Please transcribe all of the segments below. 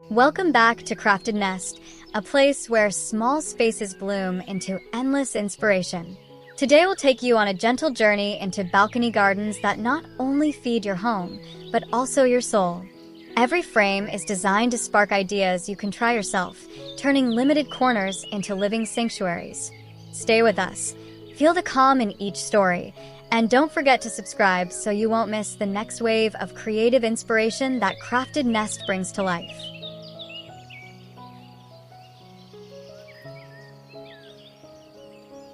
Welcome back to Crafted Nest, a place where small spaces bloom into endless inspiration. Today we'll take you on a gentle journey into balcony gardens that not only feed your home, but also your soul. Every frame is designed to spark ideas you can try yourself, turning limited corners into living sanctuaries. Stay with us, feel the calm in each story, and don't forget to subscribe so you won't miss the next wave of creative inspiration that Crafted Nest brings to life.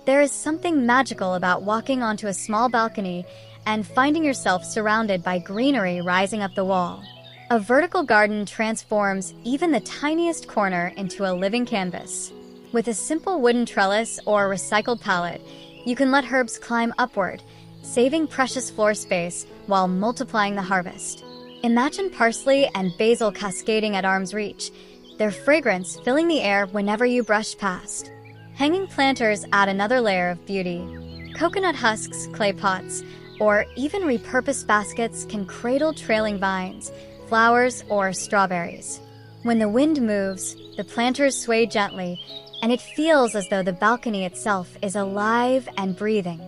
There is something magical about walking onto a small balcony and finding yourself surrounded by greenery rising up the wall. A vertical garden transforms even the tiniest corner into a living canvas. With a simple wooden trellis or recycled pallet, you can let herbs climb upward, saving precious floor space while multiplying the harvest. Imagine parsley and basil cascading at arm's reach, their fragrance filling the air whenever you brush past. Hanging planters add another layer of beauty. Coconut husks, clay pots, or even repurposed baskets can cradle trailing vines, flowers, or strawberries. When the wind moves, the planters sway gently, and it feels as though the balcony itself is alive and breathing.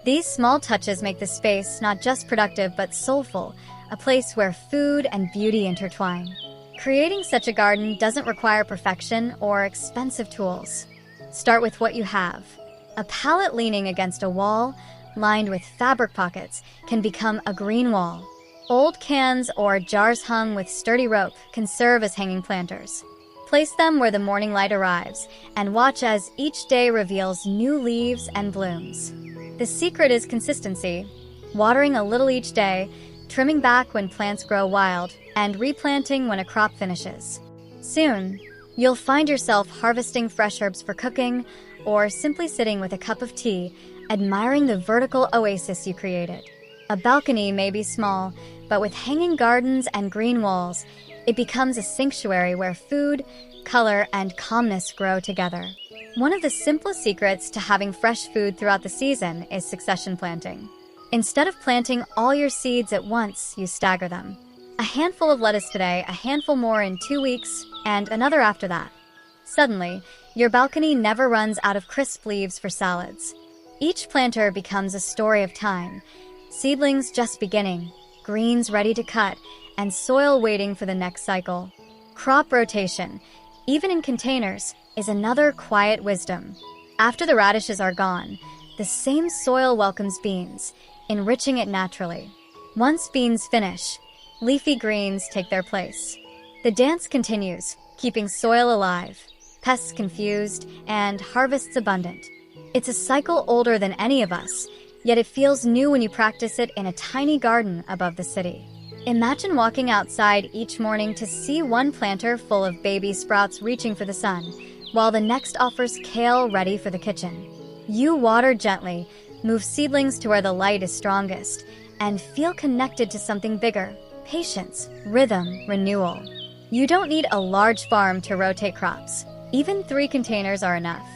These small touches make the space not just productive but soulful, a place where food and beauty intertwine. Creating such a garden doesn't require perfection or expensive tools. Start with what you have. A pallet leaning against a wall, lined with fabric pockets, can become a green wall. Old cans or jars hung with sturdy rope can serve as hanging planters. Place them where the morning light arrives, and watch as each day reveals new leaves and blooms. The secret is consistency, watering a little each day, trimming back when plants grow wild, and replanting when a crop finishes. Soon, you'll find yourself harvesting fresh herbs for cooking, or simply sitting with a cup of tea, admiring the vertical oasis you created. A balcony may be small, but with hanging gardens and green walls, it becomes a sanctuary where food, color, and calmness grow together. One of the simplest secrets to having fresh food throughout the season is succession planting. Instead of planting all your seeds at once, you stagger them. A handful of lettuce today, a handful more in 2 weeks, and another after that. Suddenly, your balcony never runs out of crisp leaves for salads. Each planter becomes a story of time, seedlings just beginning, greens ready to cut, and soil waiting for the next cycle. Crop rotation, even in containers, is another quiet wisdom. After the radishes are gone, the same soil welcomes beans, enriching it naturally. Once beans finish, leafy greens take their place. The dance continues, keeping soil alive, pests confused, and harvests abundant. It's a cycle older than any of us, yet it feels new when you practice it in a tiny garden above the city. Imagine walking outside each morning to see one planter full of baby sprouts reaching for the sun, while the next offers kale ready for the kitchen. You water gently, move seedlings to where the light is strongest, and feel connected to something bigger: patience, rhythm, renewal. You don't need a large farm to rotate crops. Even 3 containers are enough.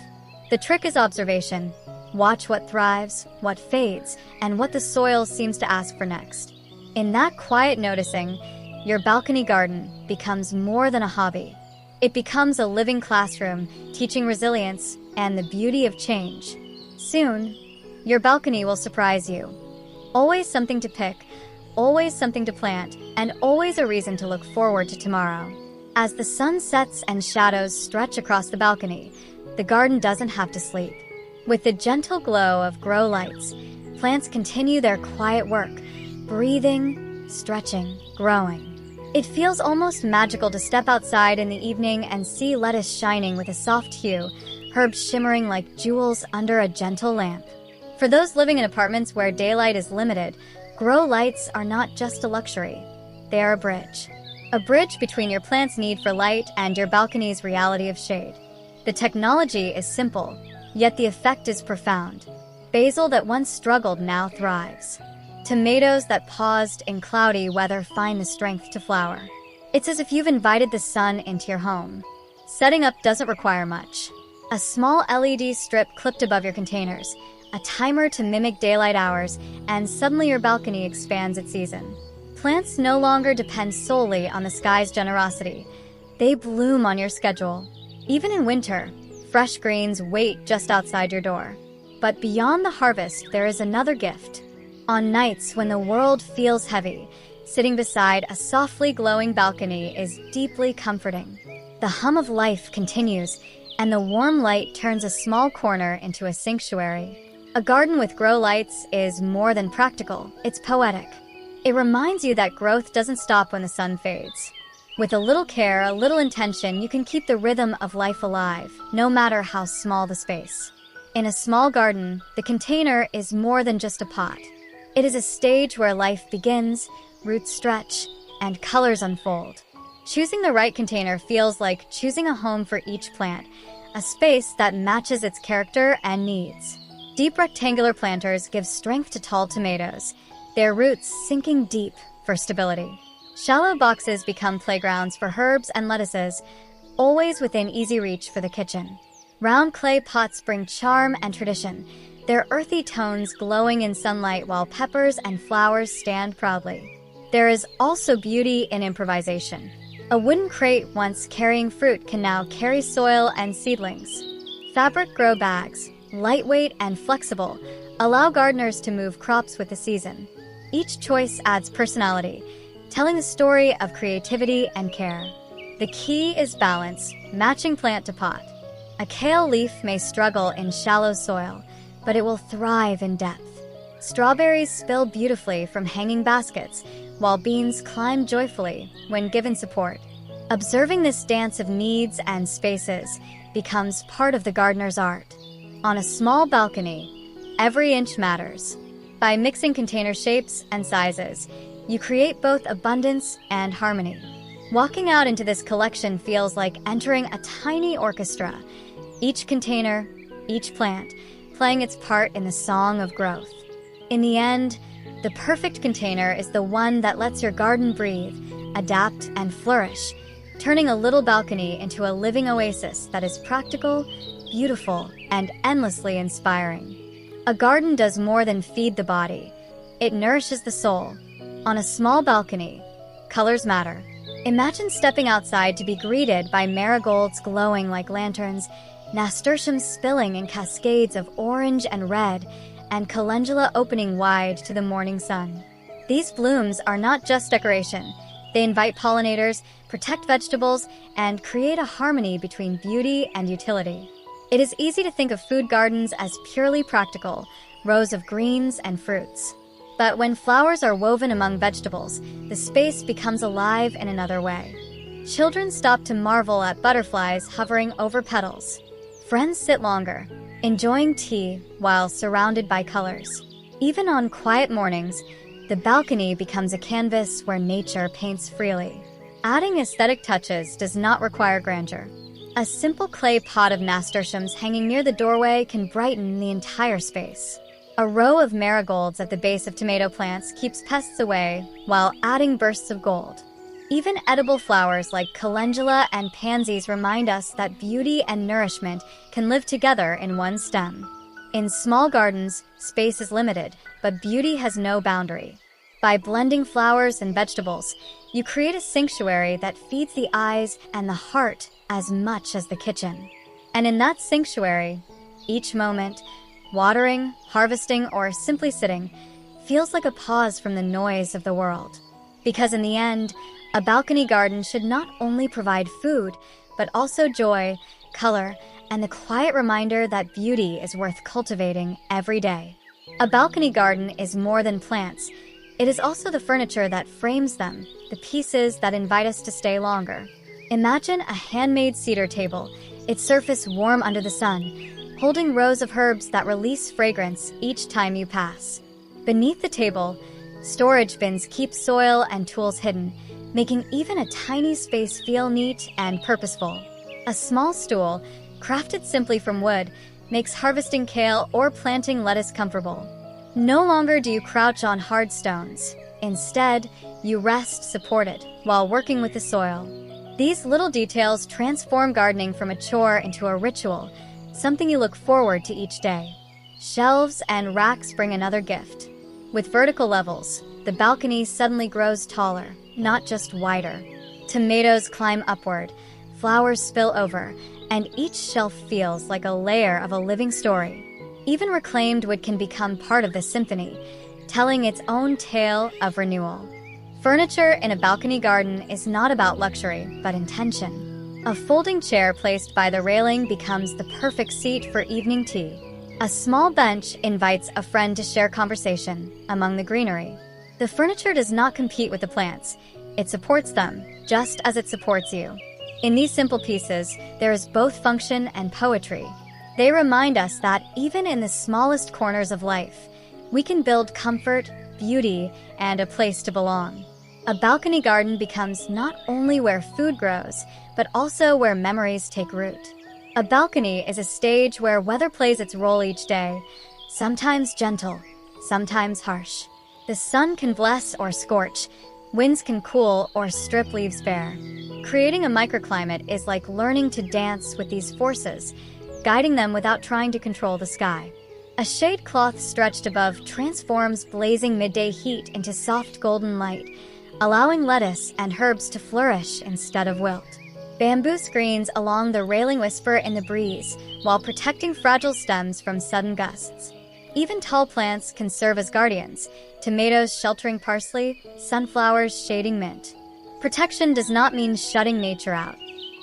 The trick is observation. Watch what thrives, what fades, and what the soil seems to ask for next. In that quiet noticing, your balcony garden becomes more than a hobby. It becomes a living classroom, teaching resilience and the beauty of change. Soon, your balcony will surprise you. Always something to pick, always something to plant, and always a reason to look forward to tomorrow. As the sun sets and shadows stretch across the balcony, the garden doesn't have to sleep. With the gentle glow of grow lights, plants continue their quiet work, breathing, stretching, growing. It feels almost magical to step outside in the evening and see lettuce shining with a soft hue, herbs shimmering like jewels under a gentle lamp. For those living in apartments where daylight is limited, grow lights are not just a luxury. They are a bridge. A bridge between your plant's need for light and your balcony's reality of shade. The technology is simple, yet the effect is profound. Basil that once struggled now thrives. Tomatoes that paused in cloudy weather find the strength to flower. It's as if you've invited the sun into your home. Setting up doesn't require much. A small LED strip clipped above your containers, a timer to mimic daylight hours, and suddenly your balcony expands its season. Plants no longer depend solely on the sky's generosity. They bloom on your schedule. Even in winter, fresh greens wait just outside your door. But beyond the harvest, there is another gift. On nights when the world feels heavy, sitting beside a softly glowing balcony is deeply comforting. The hum of life continues, and the warm light turns a small corner into a sanctuary. A garden with grow lights is more than practical, it's poetic. It reminds you that growth doesn't stop when the sun fades. With a little care, a little intention, you can keep the rhythm of life alive, no matter how small the space. In a small garden, the container is more than just a pot. It is a stage where life begins, roots stretch, and colors unfold. Choosing the right container feels like choosing a home for each plant, a space that matches its character and needs. Deep rectangular planters give strength to tall tomatoes, their roots sinking deep for stability. Shallow boxes become playgrounds for herbs and lettuces, always within easy reach for the kitchen. Round clay pots bring charm and tradition, their earthy tones glowing in sunlight while peppers and flowers stand proudly. There is also beauty in improvisation. A wooden crate once carrying fruit can now carry soil and seedlings. Fabric grow bags, lightweight and flexible, allow gardeners to move crops with the season. Each choice adds personality, telling the story of creativity and care. The key is balance, matching plant to pot. A kale leaf may struggle in shallow soil, but it will thrive in depth. Strawberries spill beautifully from hanging baskets, while beans climb joyfully when given support. Observing this dance of needs and spaces becomes part of the gardener's art. On a small balcony, every inch matters. By mixing container shapes and sizes, you create both abundance and harmony. Walking out into this collection feels like entering a tiny orchestra, each container, each plant, playing its part in the song of growth. In the end, the perfect container is the one that lets your garden breathe, adapt, and flourish, turning a little balcony into a living oasis that is practical, beautiful, and endlessly inspiring. A garden does more than feed the body. It nourishes the soul. On a small balcony, colors matter. Imagine stepping outside to be greeted by marigolds glowing like lanterns, nasturtiums spilling in cascades of orange and red, and calendula opening wide to the morning sun. These blooms are not just decoration. They invite pollinators, protect vegetables, and create a harmony between beauty and utility. It is easy to think of food gardens as purely practical, rows of greens and fruits. But when flowers are woven among vegetables, the space becomes alive in another way. Children stop to marvel at butterflies hovering over petals. Friends sit longer, enjoying tea while surrounded by colors. Even on quiet mornings, the balcony becomes a canvas where nature paints freely. Adding aesthetic touches does not require grandeur. A simple clay pot of nasturtiums hanging near the doorway can brighten the entire space. A row of marigolds at the base of tomato plants keeps pests away while adding bursts of gold. Even edible flowers like calendula and pansies remind us that beauty and nourishment can live together in one stem. In small gardens, space is limited, but beauty has no boundary. By blending flowers and vegetables, you create a sanctuary that feeds the eyes and the heart as much as the kitchen. And in that sanctuary, each moment, watering, harvesting, or simply sitting, feels like a pause from the noise of the world. Because in the end, a balcony garden should not only provide food, but also joy, color, and the quiet reminder that beauty is worth cultivating every day. A balcony garden is more than plants. It is also the furniture that frames them, the pieces that invite us to stay longer. Imagine a handmade cedar table, its surface warm under the sun, holding rows of herbs that release fragrance each time you pass. Beneath the table, storage bins keep soil and tools hidden, making even a tiny space feel neat and purposeful. A small stool, crafted simply from wood, makes harvesting kale or planting lettuce comfortable. No longer do you crouch on hard stones. Instead, you rest supported while working with the soil. These little details transform gardening from a chore into a ritual, something you look forward to each day. Shelves and racks bring another gift. With vertical levels, the balcony suddenly grows taller, not just wider. Tomatoes climb upward, flowers spill over, and each shelf feels like a layer of a living story. Even reclaimed wood can become part of the symphony, telling its own tale of renewal. Furniture in a balcony garden is not about luxury, but intention. A folding chair placed by the railing becomes the perfect seat for evening tea. A small bench invites a friend to share conversation among the greenery. The furniture does not compete with the plants. It supports them, just as it supports you. In these simple pieces, there is both function and poetry. They remind us that even in the smallest corners of life, we can build comfort, beauty, and a place to belong. A balcony garden becomes not only where food grows, but also where memories take root. A balcony is a stage where weather plays its role each day, sometimes gentle, sometimes harsh. The sun can bless or scorch, winds can cool or strip leaves bare. Creating a microclimate is like learning to dance with these forces, guiding them without trying to control the sky. A shade cloth stretched above transforms blazing midday heat into soft golden light, allowing lettuce and herbs to flourish instead of wilt. Bamboo screens along the railing whisper in the breeze, while protecting fragile stems from sudden gusts. Even tall plants can serve as guardians, tomatoes sheltering parsley, sunflowers shading mint. Protection does not mean shutting nature out.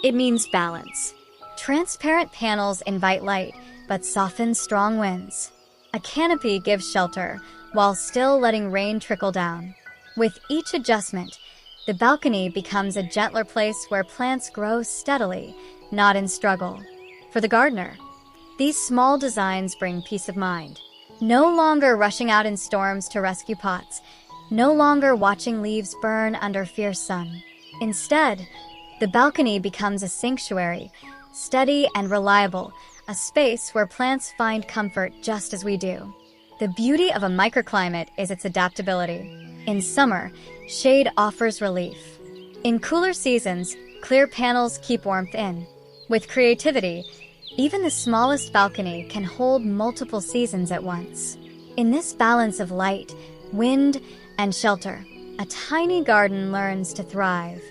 It means balance. Transparent panels invite light, but soften strong winds. A canopy gives shelter, while still letting rain trickle down. With each adjustment, the balcony becomes a gentler place where plants grow steadily, not in struggle. For the gardener, these small designs bring peace of mind. No longer rushing out in storms to rescue pots, no longer watching leaves burn under fierce sun. Instead, the balcony becomes a sanctuary, steady and reliable, a space where plants find comfort just as we do. The beauty of a microclimate is its adaptability. In summer, shade offers relief. In cooler seasons, clear panels keep warmth in. With creativity, even the smallest balcony can hold multiple seasons at once. In this balance of light, wind, and shelter, a tiny garden learns to thrive.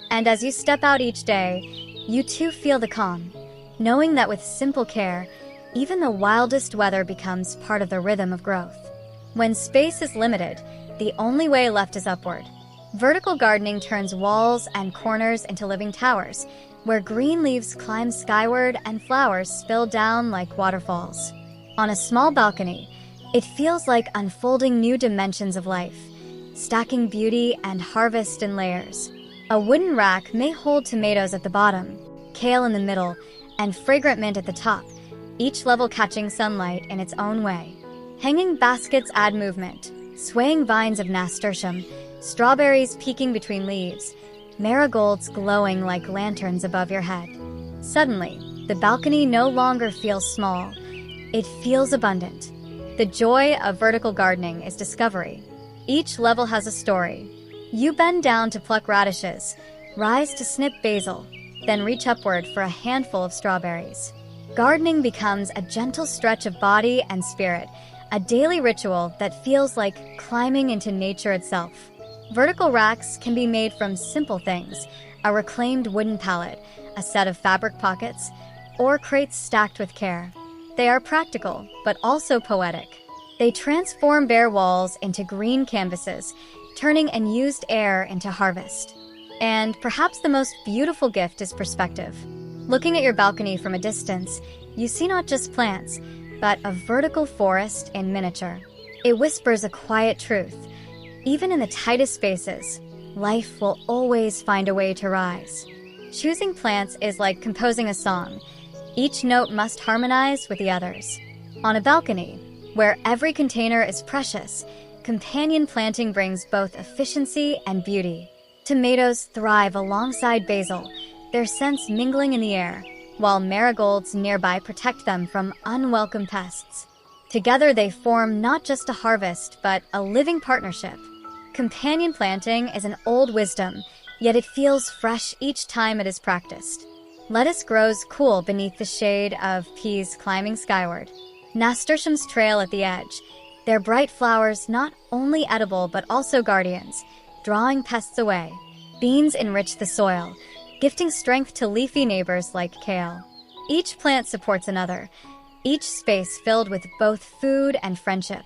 And as you step out each day, you too feel the calm, knowing that with simple care, even the wildest weather becomes part of the rhythm of growth. When space is limited, the only way left is upward. Vertical gardening turns walls and corners into living towers, where green leaves climb skyward and flowers spill down like waterfalls. On a small balcony, it feels like unfolding new dimensions of life, stacking beauty and harvest in layers. A wooden rack may hold tomatoes at the bottom, kale in the middle, and fragrant mint at the top, each level catching sunlight in its own way. Hanging baskets add movement, swaying vines of nasturtium, strawberries peeking between leaves, marigolds glowing like lanterns above your head. Suddenly, the balcony no longer feels small. It feels abundant. The joy of vertical gardening is discovery. Each level has a story. You bend down to pluck radishes, rise to snip basil, then reach upward for a handful of strawberries. Gardening becomes a gentle stretch of body and spirit, a daily ritual that feels like climbing into nature itself. Vertical racks can be made from simple things, a reclaimed wooden pallet, a set of fabric pockets, or crates stacked with care. They are practical, but also poetic. They transform bare walls into green canvases, turning unused air into harvest. And perhaps the most beautiful gift is perspective. Looking at your balcony from a distance, you see not just plants, but a vertical forest in miniature. It whispers a quiet truth. Even in the tightest spaces, life will always find a way to rise. Choosing plants is like composing a song. Each note must harmonize with the others. On a balcony, where every container is precious, companion planting brings both efficiency and beauty. Tomatoes thrive alongside basil, their scents mingling in the air, while marigolds nearby protect them from unwelcome pests. Together they form not just a harvest, but a living partnership. Companion planting is an old wisdom, yet it feels fresh each time it is practiced. Lettuce grows cool beneath the shade of peas climbing skyward. Nasturtiums trail at the edge, their bright flowers not only edible but also guardians, drawing pests away. Beans enrich the soil, gifting strength to leafy neighbors like kale. Each plant supports another, each space filled with both food and friendship.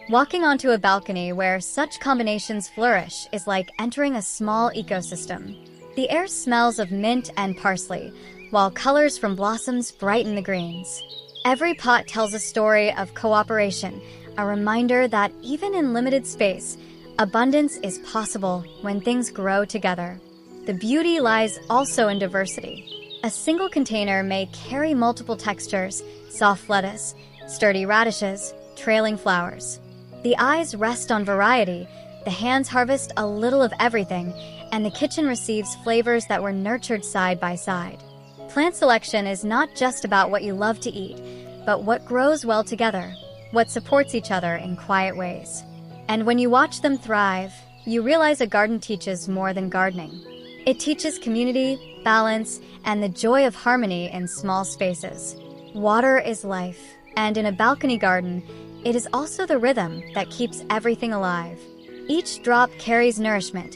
Walking onto a balcony where such combinations flourish is like entering a small ecosystem. The air smells of mint and parsley, while colors from blossoms brighten the greens. Every pot tells a story of cooperation, a reminder that even in limited space, abundance is possible when things grow together. The beauty lies also in diversity. A single container may carry multiple textures: soft lettuce, sturdy radishes, trailing flowers. The eyes rest on variety, the hands harvest a little of everything, and the kitchen receives flavors that were nurtured side by side. Plant selection is not just about what you love to eat, but what grows well together, what supports each other in quiet ways. And when you watch them thrive, you realize a garden teaches more than gardening. It teaches community, balance, and the joy of harmony in small spaces. Water is life, and in a balcony garden, it is also the rhythm that keeps everything alive. Each drop carries nourishment,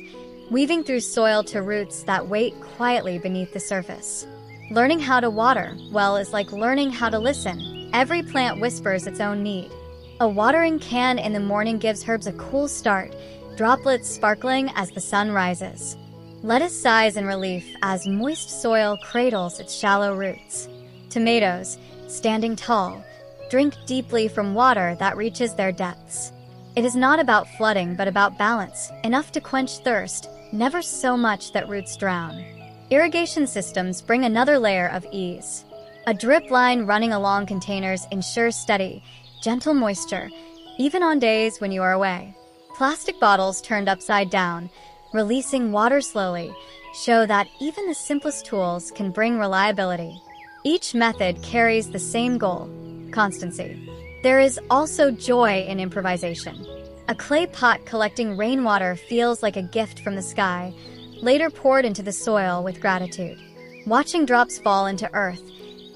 weaving through soil to roots that wait quietly beneath the surface. Learning how to water, well, is like learning how to listen. Every plant whispers its own need. A watering can in the morning gives herbs a cool start, droplets sparkling as the sun rises. Lettuce sighs in relief as moist soil cradles its shallow roots. Tomatoes, standing tall, drink deeply from water that reaches their depths. It is not about flooding, but about balance, enough to quench thirst, never so much that roots drown. Irrigation systems bring another layer of ease. A drip line running along containers ensures steady, gentle moisture, even on days when you are away. Plastic bottles turned upside down, releasing water slowly, show that even the simplest tools can bring reliability. Each method carries the same goal: constancy. There is also joy in improvisation. A clay pot collecting rainwater feels like a gift from the sky, later poured into the soil with gratitude. Watching drops fall into earth,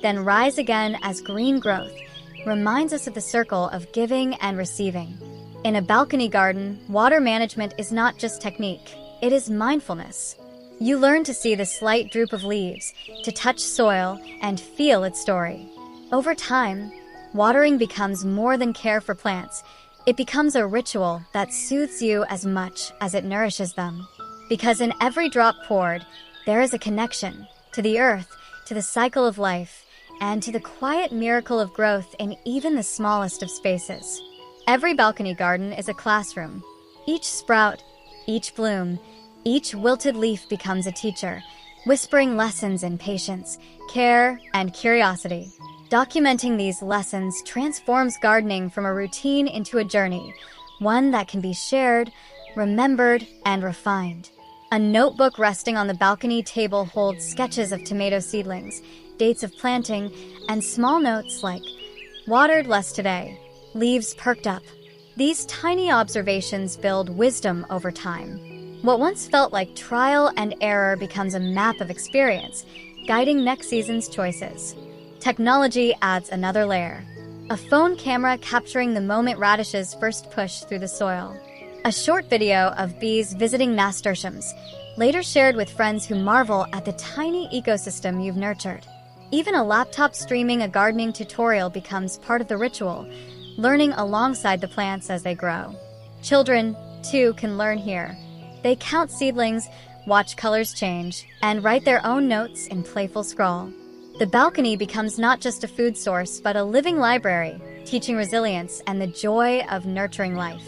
then rise again as green growth, reminds us of the circle of giving and receiving. In a balcony garden, water management is not just technique, it is mindfulness. You learn to see the slight droop of leaves, to touch soil, and feel its story. Over time, watering becomes more than care for plants. It becomes a ritual that soothes you as much as it nourishes them. Because in every drop poured, there is a connection to the earth, to the cycle of life, and to the quiet miracle of growth in even the smallest of spaces. Every balcony garden is a classroom. Each sprout, each bloom, each wilted leaf becomes a teacher, whispering lessons in patience, care, and curiosity. Documenting these lessons transforms gardening from a routine into a journey, one that can be shared, remembered, and refined. A notebook resting on the balcony table holds sketches of tomato seedlings, dates of planting, and small notes like, "Watered less today, leaves perked up." These tiny observations build wisdom over time. What once felt like trial and error becomes a map of experience, guiding next season's choices. Technology adds another layer. A phone camera capturing the moment radishes first push through the soil. A short video of bees visiting nasturtiums, later shared with friends who marvel at the tiny ecosystem you've nurtured. Even a laptop streaming a gardening tutorial becomes part of the ritual, learning alongside the plants as they grow. Children, too, can learn here. They count seedlings, watch colors change, and write their own notes in playful scrawl. The balcony becomes not just a food source, but a living library, teaching resilience and the joy of nurturing life.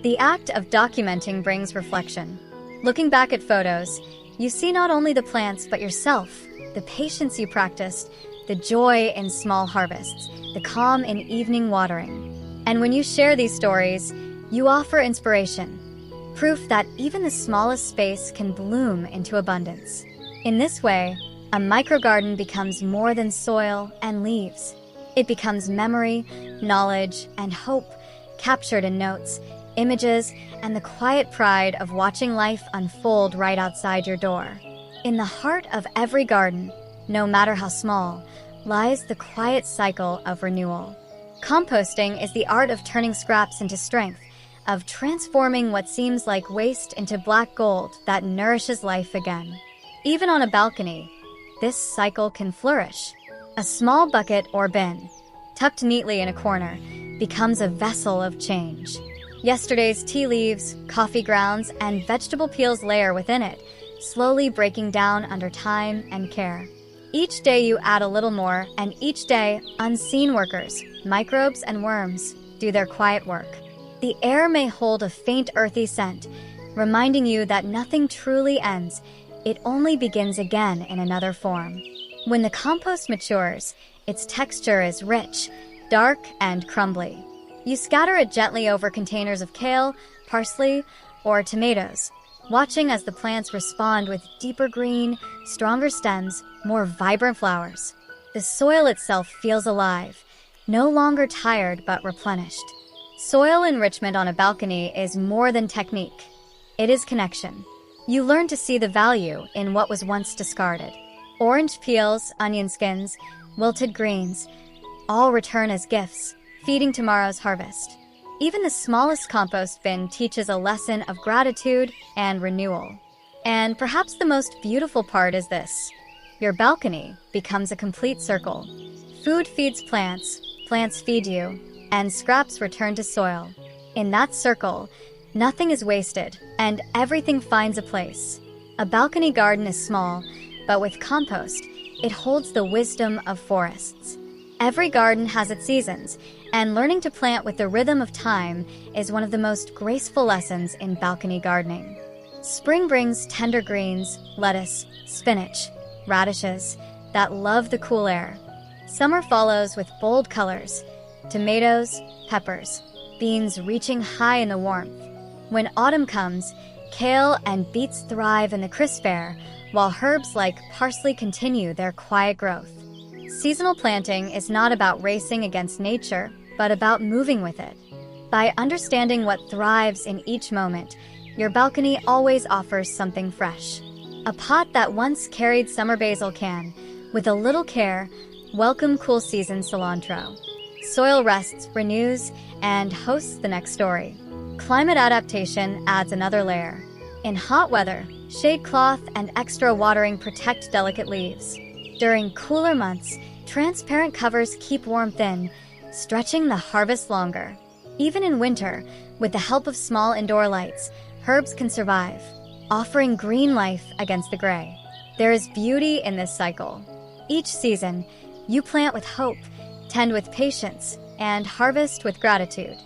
The act of documenting brings reflection. Looking back at photos, you see not only the plants, but yourself, the patience you practiced, the joy in small harvests, the calm in evening watering. And when you share these stories, you offer inspiration, proof that even the smallest space can bloom into abundance. In this way, a microgarden becomes more than soil and leaves. It becomes memory, knowledge, and hope, captured in notes, images, and the quiet pride of watching life unfold right outside your door. In the heart of every garden, no matter how small, lies the quiet cycle of renewal. Composting is the art of turning scraps into strength, of transforming what seems like waste into black gold that nourishes life again. Even on a balcony, this cycle can flourish. A small bucket or bin, tucked neatly in a corner, becomes a vessel of change. Yesterday's tea leaves, coffee grounds, and vegetable peels layer within it, slowly breaking down under time and care. Each day you add a little more, and each day, unseen workers, microbes and worms, do their quiet work. The air may hold a faint earthy scent, reminding you that nothing truly ends, it only begins again in another form. When the compost matures, its texture is rich, dark, and crumbly. You scatter it gently over containers of kale, parsley, or tomatoes, watching as the plants respond with deeper green, stronger stems, more vibrant flowers. The soil itself feels alive, no longer tired but replenished. Soil enrichment on a balcony is more than technique. It is connection. You learn to see the value in what was once discarded. Orange peels, onion skins, wilted greens, all return as gifts, feeding tomorrow's harvest. Even the smallest compost bin teaches a lesson of gratitude and renewal. And perhaps the most beautiful part is this: your balcony becomes a complete circle. Food feeds plants, plants feed you, and scraps return to soil. In that circle, nothing is wasted, and everything finds a place. A balcony garden is small, but with compost, it holds the wisdom of forests. Every garden has its seasons, and learning to plant with the rhythm of time is one of the most graceful lessons in balcony gardening. Spring brings tender greens, lettuce, spinach, radishes that love the cool air. Summer follows with bold colors: tomatoes, peppers, beans reaching high in the warmth. When autumn comes, kale and beets thrive in the crisp air, while herbs like parsley continue their quiet growth. Seasonal planting is not about racing against nature, but about moving with it. By understanding what thrives in each moment, your balcony always offers something fresh. A pot that once carried summer basil can, with a little care, welcome cool season cilantro. Soil rests, renews, and hosts the next story. Climate adaptation adds another layer. In hot weather, shade cloth and extra watering protect delicate leaves. During cooler months, transparent covers keep warmth in, stretching the harvest longer. Even in winter, with the help of small indoor lights, herbs can survive, offering green life against the gray. There is beauty in this cycle. Each season, you plant with hope, tend with patience, and harvest with gratitude.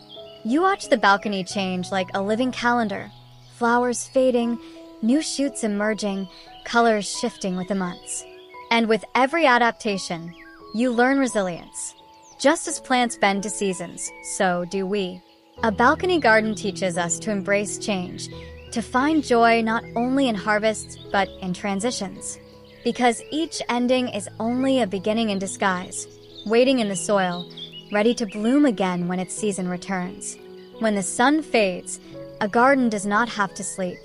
You watch the balcony change like a living calendar, flowers fading, new shoots emerging, colors shifting with the months. And with every adaptation, you learn resilience. Just as plants bend to seasons, so do we. A balcony garden teaches us to embrace change, to find joy not only in harvests, but in transitions. Because each ending is only a beginning in disguise, waiting in the soil, ready to bloom again when its season returns. When the sun fades, a garden does not have to sleep.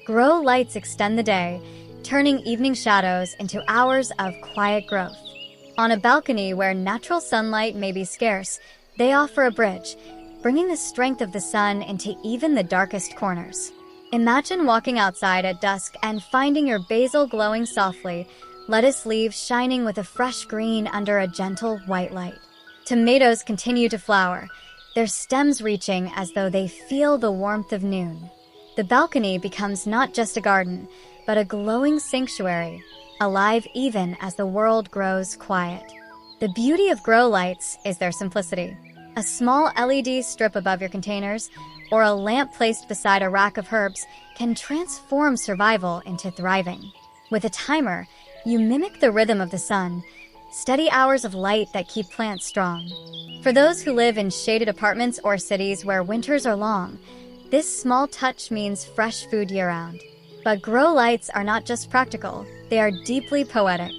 Grow lights extend the day, turning evening shadows into hours of quiet growth. On a balcony where natural sunlight may be scarce, they offer a bridge, bringing the strength of the sun into even the darkest corners. Imagine walking outside at dusk and finding your basil glowing softly, lettuce leaves shining with a fresh green under a gentle white light. Tomatoes continue to flower, their stems reaching as though they feel the warmth of noon. The balcony becomes not just a garden, but a glowing sanctuary, alive even as the world grows quiet. The beauty of grow lights is their simplicity. A small LED strip above your containers, or a lamp placed beside a rack of herbs, can transform survival into thriving. With a timer, you mimic the rhythm of the sun, steady hours of light that keep plants strong. For those who live in shaded apartments or cities where winters are long, this small touch means fresh food year-round. But grow lights are not just practical, they are deeply poetic.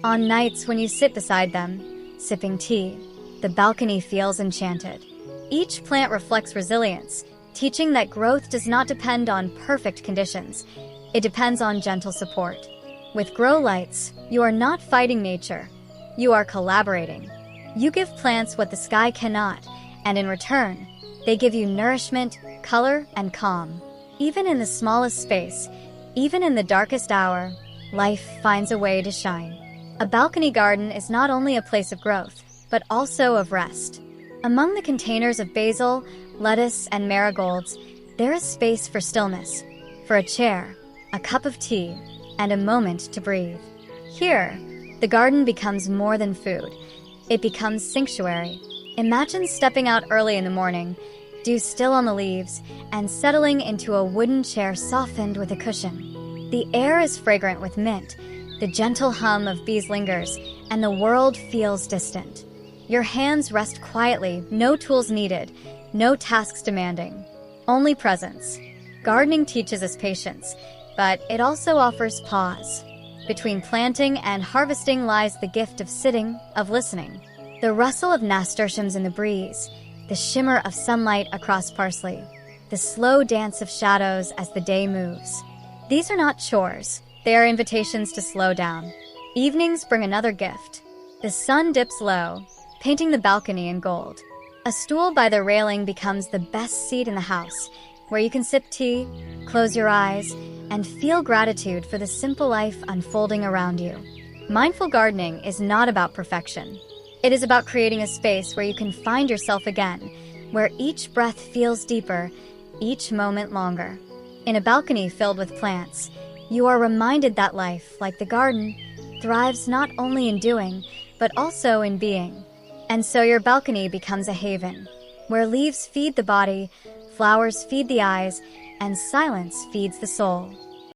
On nights when you sit beside them, sipping tea, the balcony feels enchanted. Each plant reflects resilience, teaching that growth does not depend on perfect conditions. It depends on gentle support. With grow lights, you are not fighting nature. You are collaborating. You give plants what the sky cannot, and in return, they give you nourishment, color, and calm. Even in the smallest space, even in the darkest hour, life finds a way to shine. A balcony garden is not only a place of growth, but also of rest. Among the containers of basil, lettuce, and marigolds, there is space for stillness, for a chair, a cup of tea, and a moment to breathe. Here, the garden becomes more than food. It becomes sanctuary. Imagine stepping out early in the morning, dew still on the leaves, and settling into a wooden chair softened with a cushion. The air is fragrant with mint, the gentle hum of bees lingers, and the world feels distant. Your hands rest quietly, no tools needed, no tasks demanding, only presence. Gardening teaches us patience, but it also offers pause. Between planting and harvesting lies the gift of sitting, of listening. The rustle of nasturtiums in the breeze, the shimmer of sunlight across parsley, the slow dance of shadows as the day moves. These are not chores, they are invitations to slow down. Evenings bring another gift. The sun dips low, painting the balcony in gold. A stool by the railing becomes the best seat in the house, where you can sip tea, close your eyes, and feel gratitude for the simple life unfolding around you. Mindful gardening is not about perfection. It is about creating a space where you can find yourself again, where each breath feels deeper, each moment longer. In a balcony filled with plants, you are reminded that life, like the garden, thrives not only in doing, but also in being. And so your balcony becomes a haven, where leaves feed the body, flowers feed the eyes, and silence feeds the soul.